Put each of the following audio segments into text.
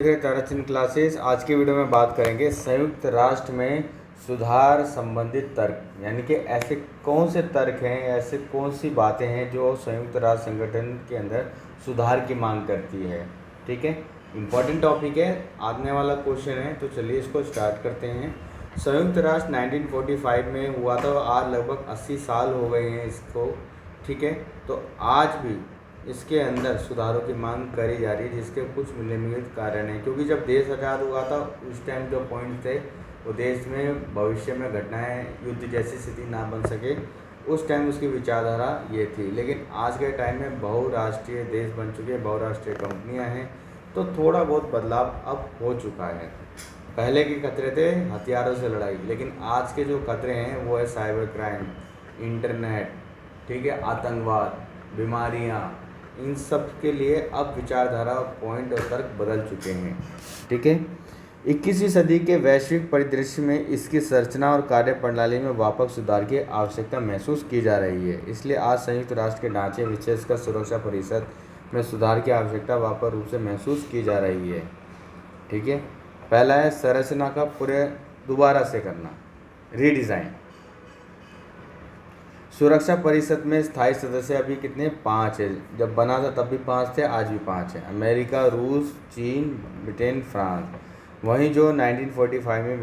Tarachand classes. आज की video में बात करेंगे संयुक्त राष्ट्र में सुधार संबंधित तर्क, यानी कि ऐसे कौन से तर्क हैं, ऐसे कौन सी बातें हैं जो संयुक्त राष्ट्र संगठन के अंदर सुधार की मांग करती है। ठीक है, इम्पॉर्टेंट टॉपिक है, आने वाला क्वेश्चन है, तो चलिए इसको स्टार्ट करते हैं। संयुक्त राष्ट्र 1945 में हुआ था, आज लगभग 80 साल हो गए हैं इसको। ठीक है, तो आज भी इसके अंदर सुधारों की मांग करी जा रही है, जिसके कुछ निम्नलिखित कारण हैं। क्योंकि जब देश आज़ाद हुआ था उस टाइम जो पॉइंट थे वो देश में भविष्य में घटनाएं युद्ध जैसी स्थिति ना बन सके, उस टाइम उसकी विचारधारा ये थी। लेकिन आज के टाइम में बहुराष्ट्रीय देश बन चुके हैं, बहुराष्ट्रीय कंपनियां हैं, तो थोड़ा बहुत बदलाव अब हो चुका है। पहले के खतरे थे हथियारों से लड़ाई, लेकिन आज के जो खतरे हैं वो है साइबर क्राइम, इंटरनेट, ठीक है, आतंकवाद, बीमारियां। इन सब के लिए अब विचारधारा, पॉइंट और तर्क बदल चुके हैं। ठीक है, 21वीं सदी के वैश्विक परिदृश्य में इसकी संरचना और कार्यप्रणाली में व्यापक सुधार की आवश्यकता महसूस की जा रही है। इसलिए आज संयुक्त राष्ट्र के ढांचे, विशेषकर सुरक्षा परिषद में सुधार की आवश्यकता व्यापक रूप से महसूस की जा रही है। ठीक है, पहला है संरचना का पूरे दोबारा से करना, रीडिज़ाइन। सुरक्षा परिषद में स्थायी सदस्य अभी कितने? 5 है। जब बना था तब भी 5 थे, आज भी 5 है। अमेरिका, रूस, चीन, ब्रिटेन, फ्रांस। वहीं जो 1945 में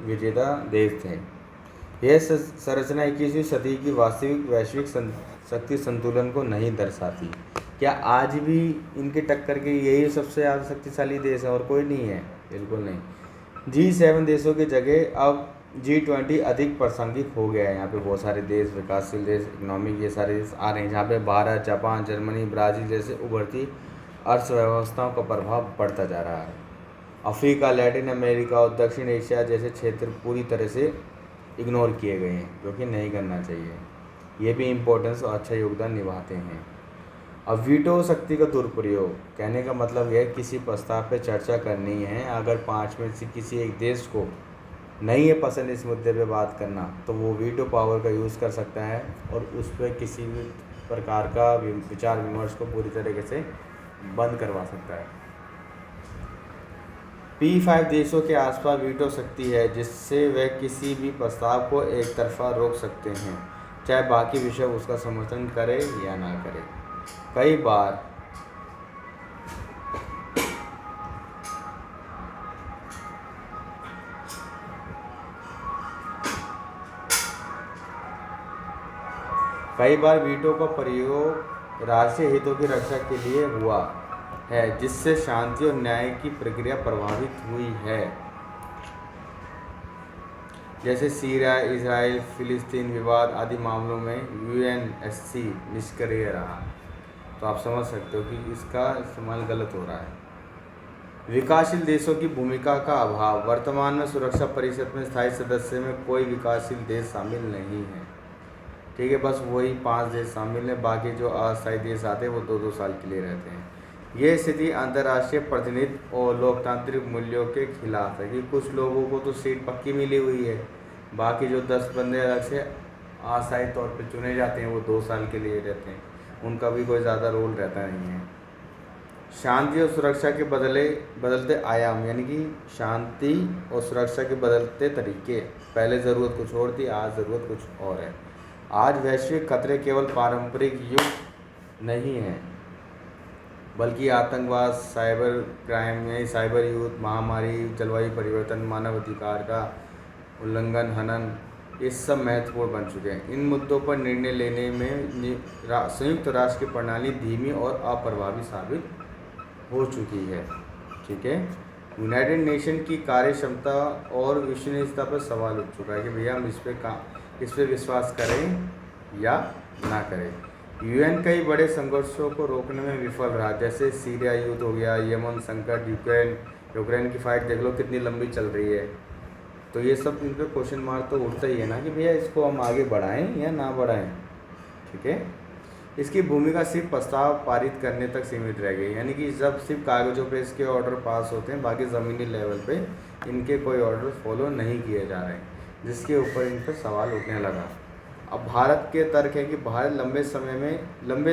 विजेता देश थे। यह संरचना 21वीं सदी की वास्तविक वैश्विक शक्ति संतुलन को नहीं दर्शाती। क्या आज भी इनके टक्कर के यही सबसे ज़्यादा शक्तिशाली देश है और कोई नहीं है? बिल्कुल नहीं। G7 देशों की जगह अब G20 अधिक प्रासंगिक हो गया है। यहाँ पे बहुत सारे देश, विकासशील देश, इकोनॉमिक, ये सारे देश आ रहे हैं, जहाँ पे भारत, जापान, जर्मनी, ब्राज़ील जैसे उभरती अर्थव्यवस्थाओं का प्रभाव बढ़ता जा रहा है। अफ्रीका, लैटिन अमेरिका और दक्षिण एशिया जैसे क्षेत्र पूरी तरह से इग्नोर किए गए हैं, जो कि नहीं करना चाहिए। ये भी इम्पोर्टेंस और अच्छा योगदान निभाते हैं। अब वीटो शक्ति का दुरुपयोग, कहने का मतलब यह किसी प्रस्ताव पर चर्चा करनी है, अगर 5 में से किसी एक देश को नहीं है पसंद इस मुद्दे पे बात करना, तो वो वीटो पावर का यूज़ कर सकता है और उस पर किसी भी प्रकार का विचार विमर्श को पूरी तरीके से बंद करवा सकता है। P5 देशों के आसपास वीटो शक्ति है, जिससे वे किसी भी प्रस्ताव को एक तरफा रोक सकते हैं, चाहे बाकी विषय उसका समर्थन करे या ना करे। कई बार वीटो का प्रयोग राष्ट्रीय हितों की रक्षा के लिए हुआ है, जिससे शांति और न्याय की प्रक्रिया प्रभावित हुई है। जैसे सीरिया, इजराइल, फिलिस्तीन विवाद आदि मामलों में UNSC निष्क्रिय रहा। तो आप समझ सकते हो कि इसका इस्तेमाल गलत हो रहा है। विकासशील देशों की भूमिका का अभाव, वर्तमान में सुरक्षा परिषद में स्थायी सदस्य में कोई विकासशील देश शामिल नहीं है। ठीक है, बस वही 5 देश शामिल हैं, बाकी जो अस्थायी देश आते हैं वो 2-2 साल के लिए रहते हैं। ये स्थिति अंतर्राष्ट्रीय प्रतिनिधित्व और लोकतांत्रिक मूल्यों के खिलाफ है कि कुछ लोगों को तो सीट पक्की मिली हुई है, बाकी जो 10 बंदे अलग से अस्थायी तौर पर चुने जाते हैं वो 2 साल के लिए रहते हैं, उनका भी कोई ज़्यादा रोल रहता नहीं है। शांति और सुरक्षा के बदलते आयाम, यानी कि शांति और सुरक्षा के बदलते तरीके। पहले ज़रूरत कुछ और थी, आज ज़रूरत कुछ और है। आज वैश्विक खतरे केवल पारंपरिक युद्ध नहीं हैं, बल्कि आतंकवाद, साइबर क्राइम, साइबर युद्ध, महामारी, जलवायु परिवर्तन, मानवाधिकार का उल्लंघन, हनन, ये सब महत्वपूर्ण बन चुके हैं। इन मुद्दों पर निर्णय लेने में संयुक्त राष्ट्र की प्रणाली धीमी और अप्रभावी साबित हो चुकी है। ठीक है, यूनाइटेड नेशन की कार्य क्षमता और विश्वसनीयता पर सवाल उठ चुका है कि भैया हम इस पर विश्वास करें या ना करें। UN कई बड़े संघर्षों को रोकने में विफल रहा, जैसे सीरिया युद्ध हो गया, यमन संकट, यूक्रेन की फाइट देख लो कितनी लंबी चल रही है। तो ये सब इन पर क्वेश्चन मार्क तो उठता ही है ना कि भैया इसको हम आगे बढ़ाएं या ना बढ़ाएं। ठीक है, इसकी भूमिका सिर्फ प्रस्ताव पारित करने तक सीमित रह गई, यानी कि जब सिर्फ कागज़ों पे इसके ऑर्डर पास होते हैं, बाकी ज़मीनी लेवल पे इनके कोई ऑर्डर फॉलो नहीं किए जा रहे हैं, जिसके ऊपर इन पर सवाल उठने लगा। अब भारत के तर्क है कि भारत लंबे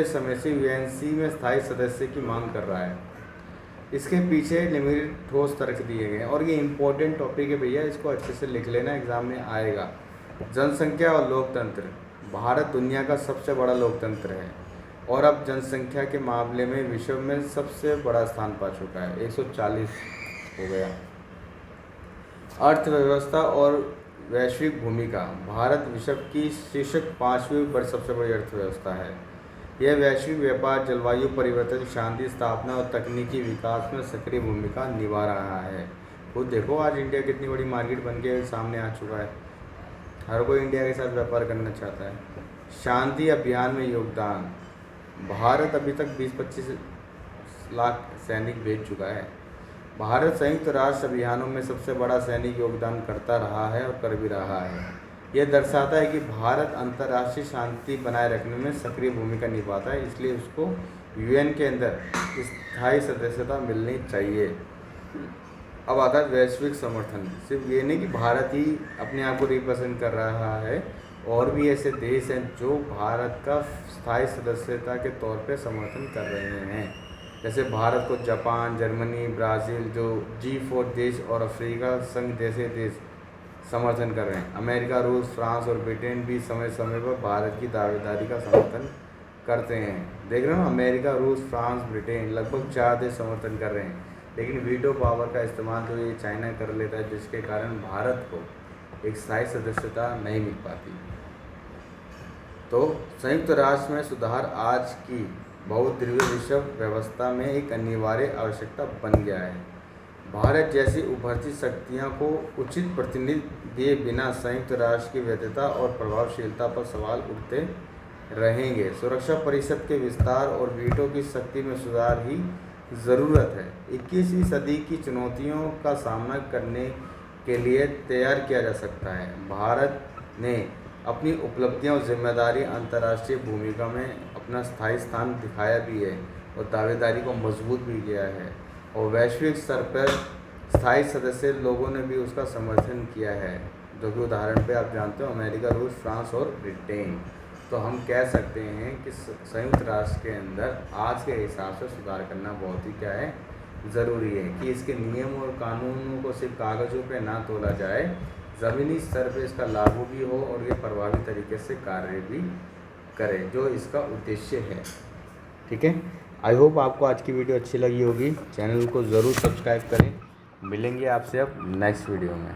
समय से UNC में स्थायी सदस्य की मांग कर रहा है। इसके पीछे लिमिटेड ठोस तर्क दिए गए हैं और ये इम्पोर्टेंट टॉपिक है भैया, इसको अच्छे से लिख लेना, एग्जाम में आएगा। जनसंख्या और लोकतंत्र। भारत दुनिया का सबसे बड़ा लोकतंत्र है और अब जनसंख्या के मामले में विश्व में सबसे बड़ा स्थान पा चुका है, 140 हो गया। अर्थव्यवस्था और वैश्विक भूमिका। भारत विश्व की शीर्ष 5वीं सबसे बड़ी अर्थव्यवस्था है। यह वैश्विक व्यापार, जलवायु परिवर्तन, शांति स्थापना और तकनीकी विकास में सक्रिय भूमिका निभा रहा है। खुद देखो आज इंडिया कितनी बड़ी मार्केट बन के सामने आ चुका है, हर कोई इंडिया के साथ व्यापार करना चाहता है। शांति अभियान में योगदान। भारत अभी तक 20-25 लाख सैनिक भेज चुका है। भारत संयुक्त राष्ट्र अभियानों में सबसे बड़ा सैनिक योगदान करता रहा है और कर भी रहा है। यह दर्शाता है कि भारत अंतर्राष्ट्रीय शांति बनाए रखने में सक्रिय भूमिका निभाता है, इसलिए उसको यूएन के अंदर स्थायी सदस्यता मिलनी चाहिए। अब आता है वैश्विक समर्थन। सिर्फ ये नहीं कि भारत ही अपने आप को रिप्रेजेंट कर रहा है, और भी ऐसे देश हैं जो भारत का स्थायी सदस्यता के तौर पे समर्थन कर रहे हैं। जैसे भारत को जापान, जर्मनी, ब्राज़ील, जो G4 देश और अफ्रीका संघ जैसे देश समर्थन कर रहे हैं। अमेरिका, रूस, फ्रांस और ब्रिटेन भी समय समय पर भारत की दावेदारी का समर्थन करते हैं। देख रहे हो, अमेरिका, रूस, फ्रांस, ब्रिटेन लगभग 4 देश समर्थन कर रहे हैं। लेकिन वीटो पावर का इस्तेमाल तो ये चाइना कर लेता है, जिसके कारण भारत को एक स्थायी सदस्यता नहीं मिल पाती। तो संयुक्त राष्ट्र में सुधार आज की बहुद्वीय विश्व व्यवस्था में एक अनिवार्य आवश्यकता बन गया है। भारत जैसी उभरती शक्तियों को उचित प्रतिनिधि दिए बिना संयुक्त राष्ट्र की वैधता और प्रभावशीलता पर सवाल उठते रहेंगे। सुरक्षा परिषद के विस्तार और वीटो की शक्ति में सुधार ही ज़रूरत है। 21वीं सदी की चुनौतियों का सामना करने के लिए तैयार किया जा सकता है। भारत ने अपनी उपलब्धियां और जिम्मेदारी अंतर्राष्ट्रीय भूमिका में अपना स्थायी स्थान दिखाया भी है और दावेदारी को मजबूत भी किया है, और वैश्विक स्तर पर स्थायी सदस्य लोगों ने भी उसका समर्थन किया है, जो कि उदाहरण पे आप जानते हो अमेरिका, रूस, फ्रांस और ब्रिटेन। तो हम कह सकते हैं कि संयुक्त राष्ट्र के अंदर आज के हिसाब से सुधार करना बहुत ही क्या है, ज़रूरी है कि इसके नियम और कानूनों को सिर्फ कागज़ों पे ना तोला जाए, ज़मीनी स्तर पे इसका लागू भी हो और ये प्रभावी तरीके से कार्य भी करे, जो इसका उद्देश्य है। ठीक है, आई होप आपको आज की वीडियो अच्छी लगी होगी। चैनल को ज़रूर सब्सक्राइब करें। मिलेंगे आपसे अब नेक्स्ट वीडियो में।